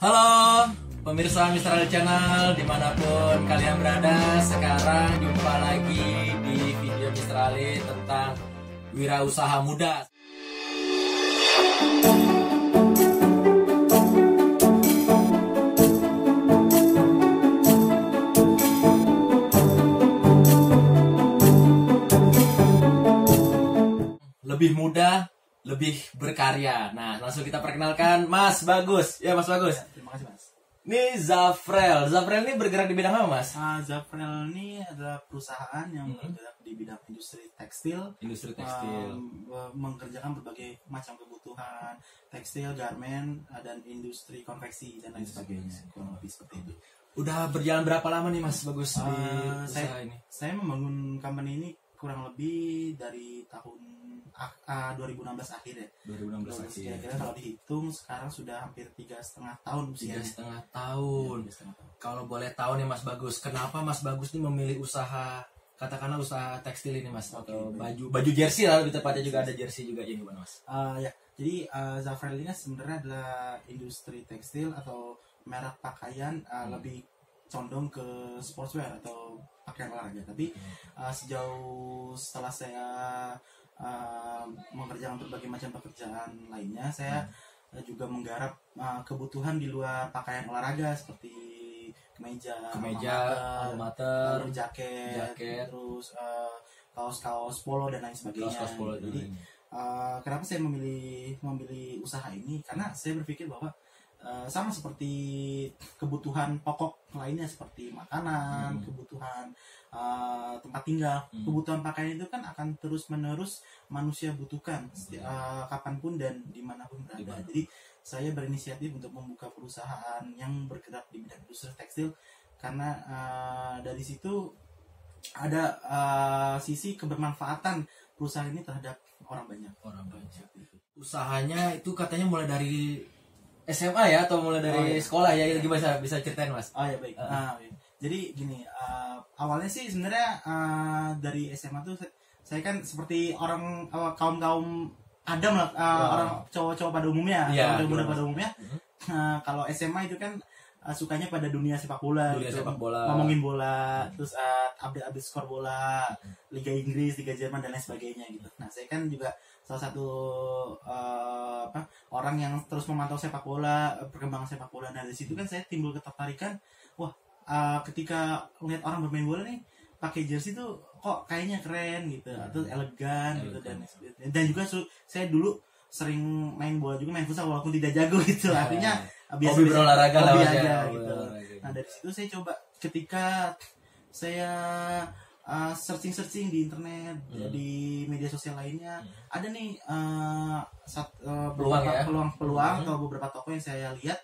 Halo pemirsa Mr. Ali Channel dimanapun kalian berada. Sekarang jumpa lagi di video Mr. Ali tentang wirausaha muda. Lebih muda, lebih berkarya. Nah, langsung kita perkenalkan Mas Bagus. Ya, Mas Bagus. Terima kasih, Mas. Ini Zafrel. Zafrel ini bergerak di bidang apa, Mas? Zafrel ini adalah perusahaan yang bergerak di bidang industri tekstil. Industri tekstil. Mengerjakan berbagai macam kebutuhan tekstil, garment, dan industri konveksi dan lain sebagainya. Kurang lebih seperti itu. Udah berjalan berapa lama nih, Mas Bagus di usaha ini? Saya membangun company ini kurang lebih dari tahun 2016 akhir ya. 2016 akhir. Kira-kira kalau dihitung sekarang sudah hampir 3,5 tahun usianya. 3,5 tahun. Kalau boleh tahu nih Mas Bagus, kenapa Mas Bagus nih memilih usaha, katakanlah usaha tekstil ini, Mas? Atau baju jersey lah, lebih tepatnya juga ada jersey juga ini, Mas. Ya, jadi Zafrel ini sebenarnya adalah industri tekstil atau merek pakaian lebih condong ke sportswear atau pakaian olahraga. Tapi sejauh setelah saya mengerjakan berbagai macam pekerjaan lainnya, saya juga menggarap kebutuhan di luar pakaian olahraga seperti kemeja, almater, jaket, terus kaos-kaos polo dan lain sebagainya. Jadi kenapa saya memilih usaha ini? Karena saya berpikir bahwa sama seperti kebutuhan pokok lainnya seperti makanan, kebutuhan tempat tinggal, kebutuhan pakaian itu kan akan terus menerus manusia butuhkan kapanpun dan dimanapun berada. Jadi saya berinisiatif untuk membuka perusahaan yang bergerak di bidang industri tekstil karena dari situ ada sisi kebermanfaatan perusahaan ini terhadap orang banyak. Usahanya itu katanya mulai dari SMA ya, atau mulai dari sekolah ya? Gimana, bisa ceritain, Mas? Oh ya, baik. Jadi gini, awalnya sih sebenarnya dari SMA tuh saya kan seperti orang kaum Adam lah, orang cowok-cowok pada umumnya, pada umumnya. Kalau SMA itu kan sukanya pada dunia sepak bola, ngomongin bola, terus update skor bola, Liga Inggris, Liga Jerman dan lain sebagainya gitu. Nah, saya kan juga salah satu orang yang terus memantau sepak bola, perkembangan sepak bola. Nah, dari situ kan saya timbul ketertarikan, wah, ketika melihat orang bermain bola nih pakai jersey tuh kok kayaknya keren gitu, atau elegan gitu dan juga saya dulu sering main bola juga, main futsal walaupun tidak jago gitu, artinya biasa berolahraga lah aja gitu. Nah, dari situ saya coba ketika saya searching di internet, di media sosial lainnya, ada nih peluang atau beberapa toko yang saya lihat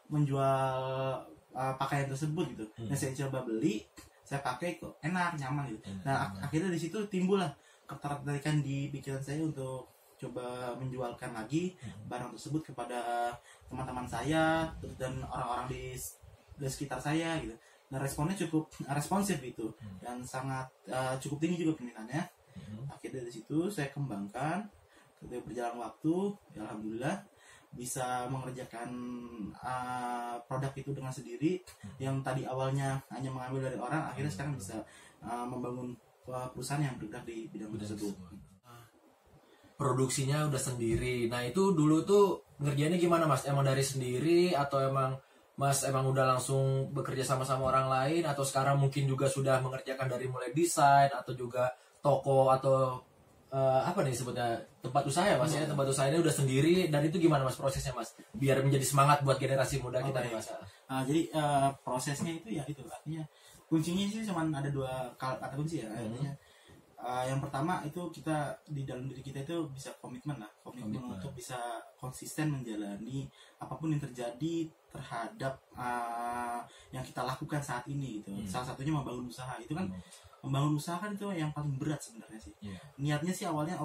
menjual pakaian tersebut gitu. Nah, saya coba beli, saya pakai kok enak, nyaman gitu. Nah, akhirnya di situ timbullah ketertarikan di pikiran saya untuk coba menjualkan lagi barang tersebut kepada teman-teman saya dan orang-orang di sekitar saya gitu. Nah, responnya cukup responsif itu dan sangat cukup tinggi juga permintaannya. Akhirnya dari situ saya kembangkan, ketika berjalan waktu, ya alhamdulillah bisa mengerjakan produk itu dengan sendiri. Yang tadi awalnya hanya mengambil dari orang, akhirnya sekarang bisa membangun perusahaan yang bergerak di bidang tersebut. Produksinya udah sendiri. Nah, itu dulu tuh ngerjainnya gimana, Mas? Emang dari sendiri atau emang Mas udah langsung bekerja sama orang lain, atau sekarang mungkin juga sudah mengerjakan dari mulai desain atau juga toko atau apa nih sebutnya, tempat usaha ya, Mas? Ya, tempat usahanya udah sendiri. Dan itu gimana, Mas, prosesnya, Mas? Biar menjadi semangat buat generasi muda kita nih, Mas. Jadi prosesnya itu ya itu artinya kuncinya sih cuma ada dua kata kunci ya. Artinya yang pertama itu kita di dalam diri kita itu bisa komitmen untuk bisa konsisten menjalani apapun yang terjadi terhadap yang kita lakukan saat ini gitu. Salah satunya membangun usaha. Itu kan membangun usaha kan itu yang paling berat sebenarnya sih. Niatnya sih awalnya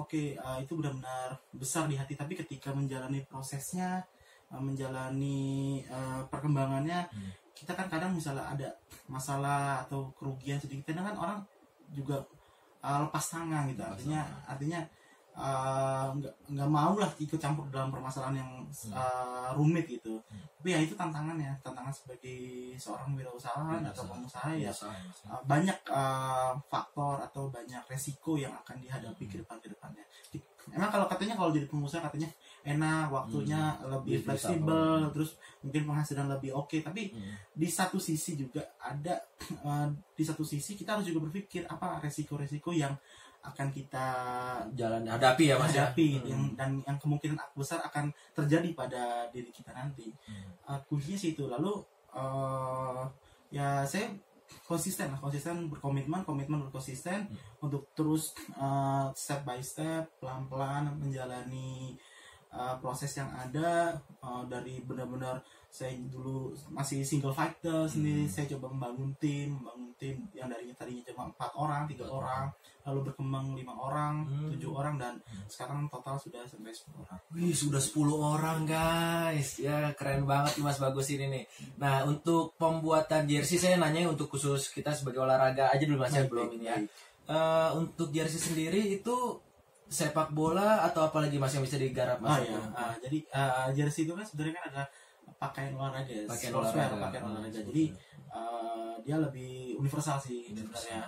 itu benar-benar besar di hati, tapi ketika menjalani prosesnya, menjalani perkembangannya, kita kan kadang misalnya ada masalah atau kerugian sedikit, kadang kan orang juga lepas tangan gitu. Artinya nggak mau lah ikut campur dalam permasalahan yang rumit gitu. Tapi ya itu tantangan sebagai seorang wirausahawan atau pengusaha ya. Banyak faktor atau banyak resiko yang akan dihadapi ke depannya. Emang kalau katanya kalau jadi pengusaha katanya enak, waktunya lebih fleksibel, terus mungkin penghasilan lebih oke. Tapi di satu sisi juga ada di satu sisi kita harus juga berpikir apa resiko-resiko yang akan kita hadapi ya Mas yang kemungkinan besar akan terjadi pada diri kita nanti. Kuncinya sih itu. Lalu ya saya konsisten berkomitmen berkonsisten untuk terus step by step pelan-pelan menjalani proses yang ada dari benar-benar saya dulu masih single fighter sendiri. Saya coba membangun tim yang tadinya cuma 4 orang 3 orang, lalu berkembang 5 orang 7 orang, dan sekarang total sudah sampai 10 orang. Wih, sudah 10 orang guys ya, keren banget Mas Bagus ini nih. Nah, untuk pembuatan jersey saya nanya untuk khusus kita sebagai olahraga aja dulu Mas ya, belum ini ya. Untuk jersey sendiri itu sepak bola atau apalagi Mas yang bisa digarap Mas? Jadi jersey itu kan sebenarnya kan ada pakaian olahraga, pakaian olahraga. Jadi dia lebih universal sih sebenarnya.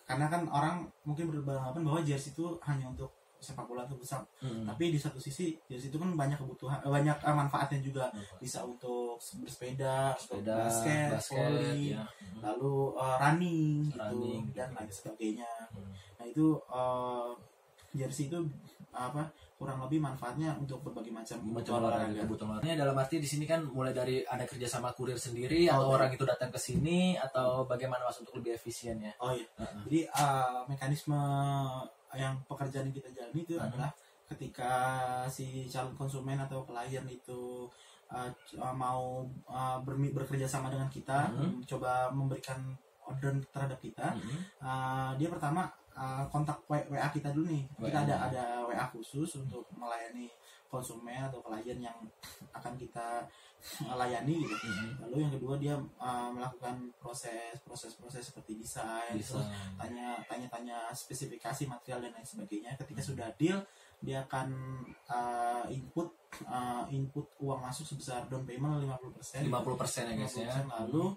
Karena kan orang mungkin beranggapan bahwa jersey itu hanya untuk sepak bola atau futsal. Tapi di satu sisi jersey itu kan banyak kebutuhan, banyak manfaatnya juga. Bisa untuk bersepeda, basket, volley, lalu running gitu, dan lain sebagainya. Nah itu jersey itu kurang lebih manfaatnya untuk berbagai macam kebutuhan olahraga. Dalam arti di sini kan mulai dari ada kerjasama kurir sendiri atau orang itu datang ke sini, atau bagaimana Mas untuk lebih efisien ya? Jadi mekanisme yang pekerjaan yang kita jalani itu adalah ketika si calon konsumen atau klien itu mau bekerja sama dengan kita, coba memberikan order terhadap kita, dia pertama kontak WA kita dulu nih. Kita ada WA khusus untuk melayani konsumen atau klien yang akan kita layani gitu. Lalu yang kedua dia melakukan proses seperti desain, terus tanya spesifikasi material dan lain sebagainya. Ketika sudah deal, dia akan input uang masuk sebesar down payment 50% ya guys ya. Lalu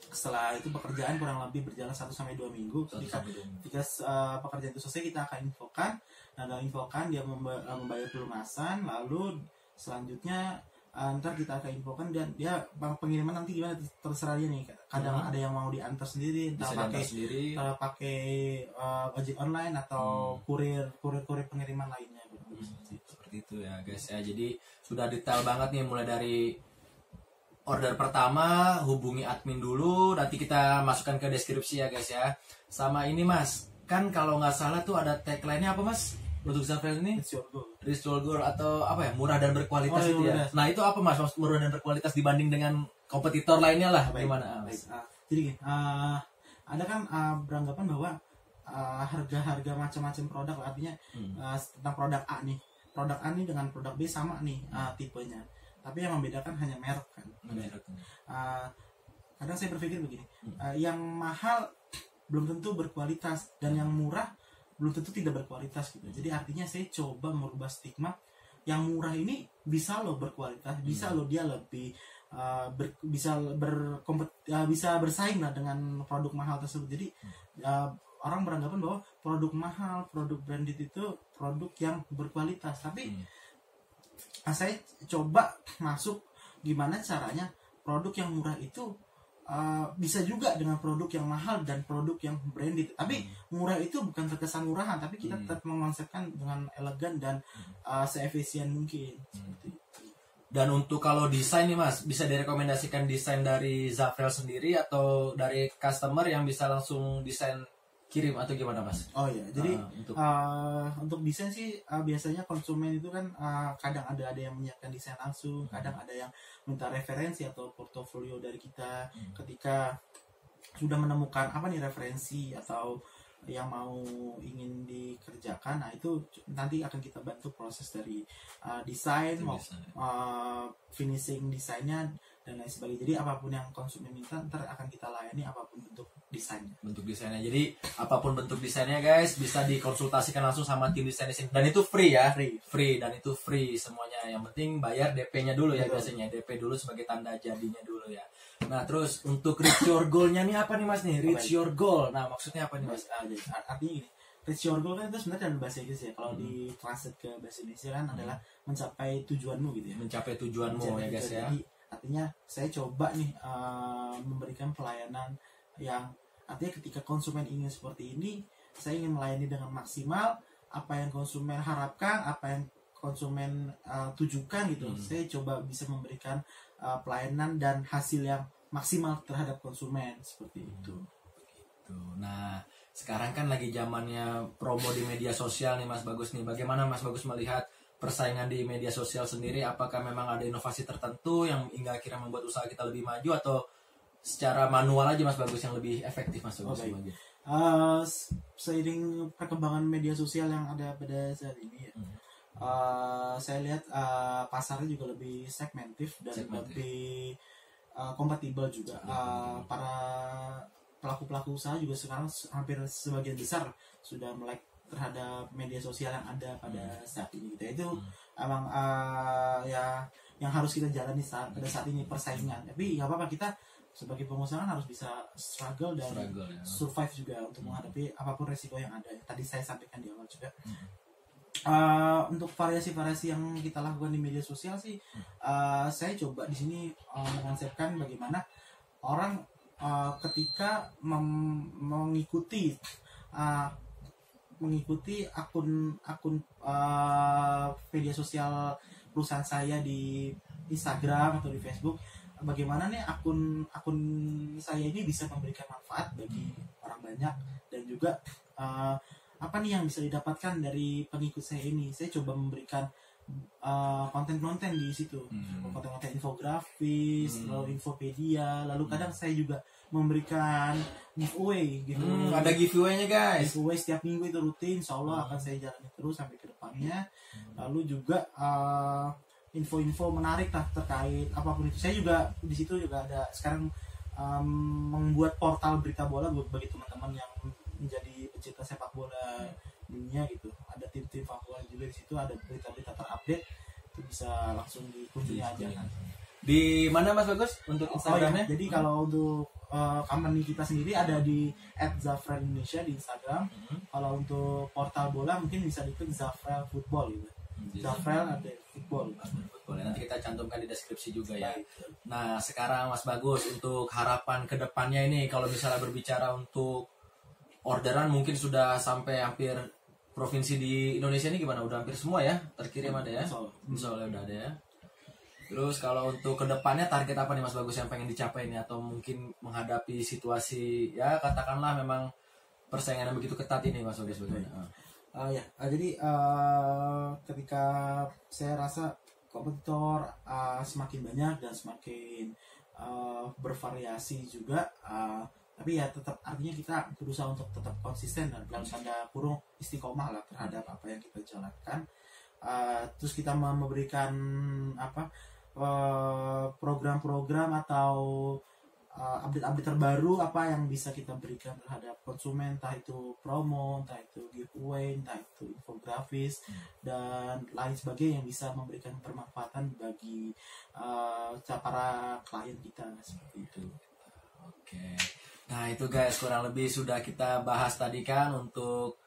setelah itu pekerjaan kurang lebih berjalan 1-2 minggu. Ketika pekerjaan itu selesai, kita akan infokan. Nah, dalam infokan dia membayar pelunasan, lalu selanjutnya ntar kita akan infokan, dan dia pengiriman nanti gimana terserah dia nih. Kadang ada yang mau diantar sendiri, entah pakai ojek online atau kurir pengiriman lainnya. Seperti itu ya guys ya. Jadi sudah detail banget nih, mulai dari order pertama hubungi admin dulu, nanti kita masukkan ke deskripsi ya guys ya. Sama ini Mas, kan kalau nggak salah tuh ada tagline-nya apa Mas untuk Zafrel ini? Rich Your Goal atau apa ya, murah dan berkualitas itu ya. Nah itu apa Mas, murah dan berkualitas dibanding dengan kompetitor lainnya lah, gimana Mas? Jadi ada kan beranggapan bahwa harga-harga macam-macam produk, artinya tentang produk A nih dengan produk B sama nih tipenya. Tapi yang membedakan hanya merek kan. Kadang saya berpikir begini, yang mahal belum tentu berkualitas, dan yang murah belum tentu tidak berkualitas gitu. Jadi artinya saya coba merubah stigma, yang murah ini bisa loh berkualitas, bisa loh dia lebih bisa bersaing lah dengan produk mahal tersebut. Jadi orang beranggapan bahwa produk mahal, produk branded itu produk yang berkualitas. Tapi saya coba masuk gimana caranya produk yang murah itu bisa juga dengan produk yang mahal dan produk yang branded. Tapi murah itu bukan terkesan murahan, tapi kita tetap mengonsepkan dengan elegan dan seefisien mungkin. Seperti itu. Dan untuk kalau desain nih Mas, bisa direkomendasikan desain dari Zafrel sendiri atau dari customer yang bisa langsung desain kirim atau gimana Mas? Jadi untuk desain sih biasanya konsumen itu kan kadang ada yang menyiapkan desain langsung, kadang ada yang minta referensi atau portofolio dari kita. Ketika sudah menemukan referensi atau yang mau ingin dikerjakan, nah itu nanti akan kita bantu proses dari desain, finishing desainnya, dan lain sebagainya. Jadi apapun yang konsumen minta ntar akan kita layani, apapun bentuk desainnya. Bentuk desainnya. Jadi apapun bentuk desainnya guys bisa dikonsultasikan langsung sama tim desain di sini. Dan itu free ya. Free dan itu free semuanya. Yang penting bayar DP-nya dulu ya biasanya. DP dulu sebagai tanda jadinya dulu ya. Nah, terus untuk reach your goal-nya nih apa nih Mas nih? Reach your goal. Nah, maksudnya apa nih Mas? Artinya gini, reach your goal kan itu sebenarnya dalam bahasa Inggris ya. Kalau di translate ke bahasa Indonesia kan adalah mencapai tujuanmu gitu ya. Mencapai tujuanmu ya guys ya. Jadi artinya saya coba nih memberikan pelayanan yang artinya ketika konsumen ingin seperti ini, saya ingin melayani dengan maksimal apa yang konsumen harapkan, apa yang konsumen tujukan gitu. Saya coba bisa memberikan pelayanan dan hasil yang maksimal terhadap konsumen seperti itu. Nah, sekarang kan lagi zamannya promo di media sosial nih Mas Bagus nih. Bagaimana Mas Bagus melihat persaingan di media sosial sendiri? Apakah memang ada inovasi tertentu yang hingga akhirnya membuat usaha kita lebih maju, atau secara manual aja Mas Bagus yang lebih efektif Mas Bagus? Seiring perkembangan media sosial yang ada pada saat ini ya, saya lihat pasarnya juga lebih segmentif dan lebih kompatibel juga. Para pelaku-pelaku usaha juga sekarang hampir sebagian besar sudah melek terhadap media sosial yang ada pada saat ini gitu. Itu emang ya yang harus kita jalani pada saat ini, persaingan. Tapi nggak apa-apa, kita sebagai pengusaha harus bisa struggle dan survive juga untuk menghadapi apapun resiko yang ada. Tadi saya sampaikan di awal juga. Untuk variasi-variasi yang kita lakukan di media sosial sih, saya coba di sini mengonsepkan bagaimana orang ketika mengikuti akun media sosial perusahaan saya di Instagram atau di Facebook, bagaimana nih akun saya ini bisa memberikan manfaat bagi orang banyak, dan juga apa nih yang bisa didapatkan dari pengikut saya ini. Saya coba memberikan konten-konten di situ, konten-konten infografis, lalu infopedia, lalu kadang saya juga memberikan giveaway gitu. Ada giveaway-nya guys. Giveaway setiap minggu itu rutin, insya Allah akan saya jalani terus sampai ke depannya. Lalu juga info-info menarik lah terkait apapun itu. Saya juga di situ juga ada sekarang membuat portal berita bola bagi teman-teman yang menjadi pecinta sepak bola dunia gitu. Ada tim-tim favorit juga di situ, ada berita-berita terupdate, itu bisa langsung dikunjungi aja kan. Di mana Mas Bagus untuk Instagramnya? Jadi kalau untuk company kita sendiri ada di @zafranindonesia di Instagram. Kalau untuk portal bola mungkin bisa diklik Zafral Football gitu. Zafral ada football. Nanti kita cantumkan di deskripsi juga ya. Nah, sekarang Mas Bagus, untuk harapan kedepannya ini, kalau misalnya berbicara untuk orderan mungkin sudah sampai hampir provinsi di Indonesia ini gimana? Udah hampir semua ya terkirim ada ya? Soalnya udah ada ya. Terus kalau untuk kedepannya target apa nih Mas Bagus yang pengen dicapai ini, atau mungkin menghadapi situasi ya katakanlah memang persaingan yang begitu ketat ini Mas Bagus bagaimana? Jadi ketika saya rasa kompetitor semakin banyak dan semakin bervariasi juga, tapi ya tetap artinya kita berusaha untuk tetap konsisten dan dalam tanda kurung istiqomah lah terhadap apa yang kita jalankan. Terus kita memberikan program-program atau update-update terbaru apa yang bisa kita berikan terhadap konsumen, entah itu promo, entah itu giveaway, entah itu infografis dan lain sebagainya yang bisa memberikan bermanfaatan bagi para klien kita seperti itu. Oke. Nah itu guys, kurang lebih sudah kita bahas tadi kan, untuk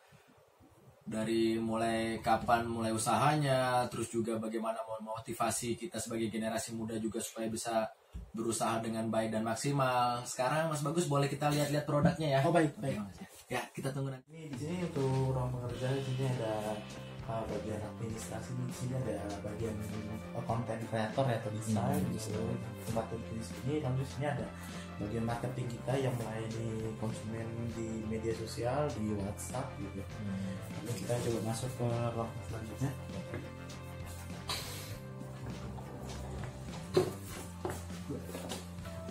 dari mulai kapan mulai usahanya, terus juga bagaimana memotivasi kita sebagai generasi muda juga supaya bisa berusaha dengan baik dan maksimal. Sekarang Mas Bagus boleh kita lihat-lihat produknya ya? Oh baik. Ya kita tunggu nanti. Ini di sini untuk ruang pekerja, di sini ada bagian administrasi, di sini ada bagian konten kreator atau desain, di sini tempat duduk di sini. Lalu di sini ada bagian marketing kita yang melayani konsumen di media sosial, di WhatsApp gitu. Lalu kita coba masuk ke ruang selanjutnya.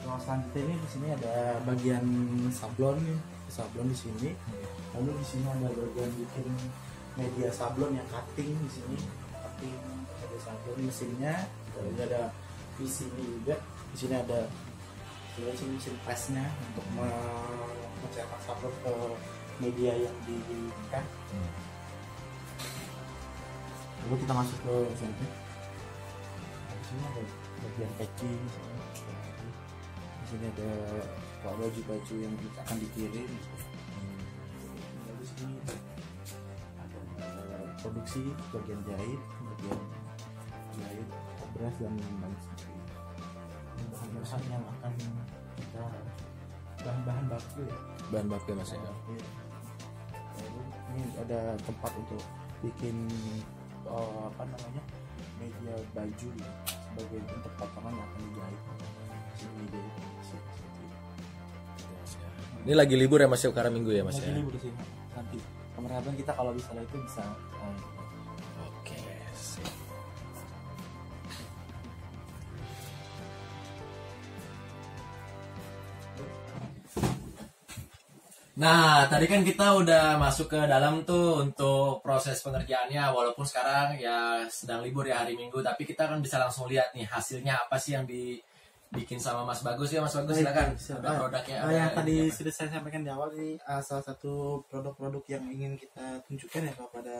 Ruang selanjutnya ini di sini ada bagian sablon nih, sablon di sini. Lalu di sini ada bagian bikin media sablon yang cutting di sini, cutting media sablon mesinnya. Lalu ada VCD juga. Di sini ada mesin pressnya untuk mencetak sablon ke media yang diinginkan. Lalu kita masuk ke sini. Di sini ada bagian packing. Di sini ada baju-baju yang akan dikirim. Lalu di sini ada produksi, bagian jahit, beras dan lain sebagainya. Bahan-bahan yang akan kita bahan baku ya. Bahan baku mas ya. Lalu ini ada tempat untuk bikin media baju ya, sebagai bentuk potongan yang akan dijahit. Ini lagi libur ya mas ya, karena minggu ya mas ya. Lagi libur sih nanti. Kemarin kita kalau misalnya itu bisa. Oke. Sip. Nah, tadi kan kita udah masuk ke dalam tuh untuk proses pengerjaannya, walaupun sekarang ya sedang libur ya hari Minggu, tapi kita kan bisa langsung lihat nih hasilnya apa sih yang dibikin sama Mas Bagus ya. Mas Bagus silakan. Ada produknya. Yang tadi sudah saya sampaikan di awal ini salah satu produk-produk yang ingin kita tunjukkan ya kepada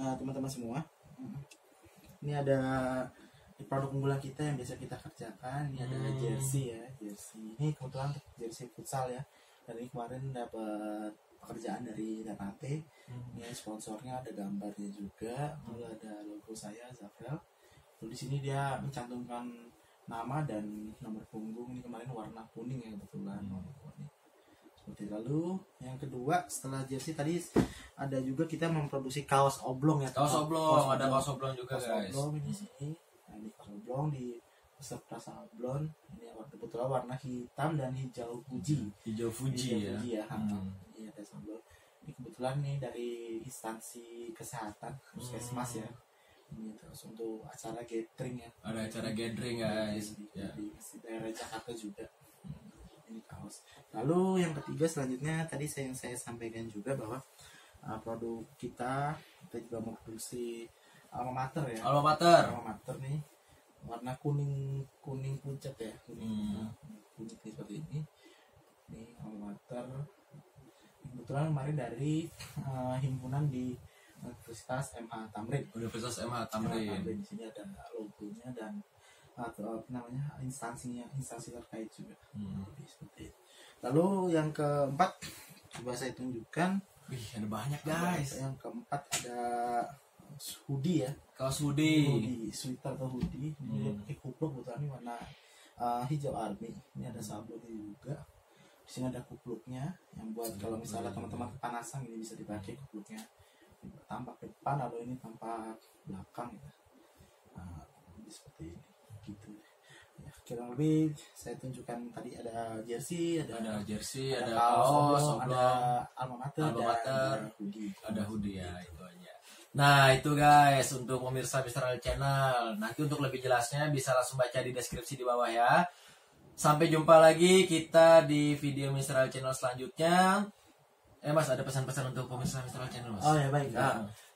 teman-teman semua. Ini ada produk unggulan kita yang biasa kita kerjakan. Ini ada jersey ya, jersey. Ini kebetulan jersey futsal ya. Dan ini kemarin dapat pekerjaan dari Ternate. Ini sponsornya ada gambarnya juga, lalu ada logo saya Zafrel. Lalu di sini dia mencantumkan nama dan nomor punggung. Ini kemarin warna kuning ya kebetulan. Seperti lalu yang kedua setelah jersey tadi ada juga kita memproduksi kaos oblong ya. Kaos oblong, ada kaos oblong juga guys. Kaos oblong di sini. Nah, ini kaos oblong di peserta sablon. Ini kebetulan warna hitam dan hijau Fuji. Hijau Fuji ya. Ini ada sablon. Ini kebetulan nih dari instansi kesehatan Puskesmas ya. Ini terus untuk acara gathering ya. Ada acara gathering guys. Di daerah Jakarta juga. Ini kaos. Lalu yang ketiga selanjutnya tadi yang saya sampaikan juga bahwa produk kita juga memproduksi alma mater ya. Alma mater. Alma mater nih warna kuning pucat ya, kuning seperti ini. Ini alma mater. Kebetulan kemarin dari himpunan di Universitas MH Tamrin. Universitas MH Tamrin. Di sini ada logonya dan instansi terkait juga. Seperti itu. Lalu yang keempat coba saya tunjukkan. Wih, ada banyak guys. Yang keempat ada hoodie ya. Kaos hoodie, sweater atau hoodie. Ini pakai kupluk kebetulan ini warna hijau army. Ini ada sablonnya juga. Di sini ada kupluknya yang buat kalau misalnya teman-teman kepanasan ini bisa dipakai kupluknya. Tampak depan atau ini tampak belakang ya. Nah, seperti ini gitu. Ya, kira lebih saya tunjukkan tadi ada jersey, ada kaos, ada alma mater, ada hoodie ya itu aja. Nah itu guys untuk pemirsa Mistral Channel. Nanti untuk lebih jelasnya bisa langsung baca di deskripsi di bawah ya. Sampai jumpa lagi kita di video Mistral Channel selanjutnya. Mas ada pesan-pesan untuk pemirsa Mistral Channel mas? Oh ya baik.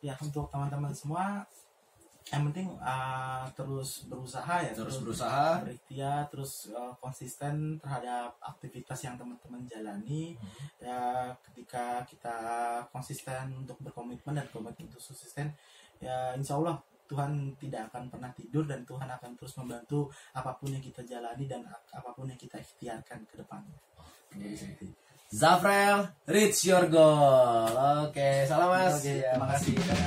Ya untuk teman-teman semua yang penting terus berusaha ya. Terus berusaha. Berikhtiar, terus konsisten terhadap aktivitas yang teman-teman jalani. Ya ketika kita konsisten untuk berkomitmen dan komitmen untuk konsisten, ya insya Allah Tuhan tidak akan pernah tidur dan Tuhan akan terus membantu apapun yang kita jalani dan apapun yang kita ikhtiarkan ke depannya. Zafrel, reach your goal. Oke, salam mas. Terima kasih. Terima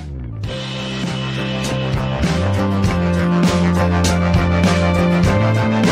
kasih.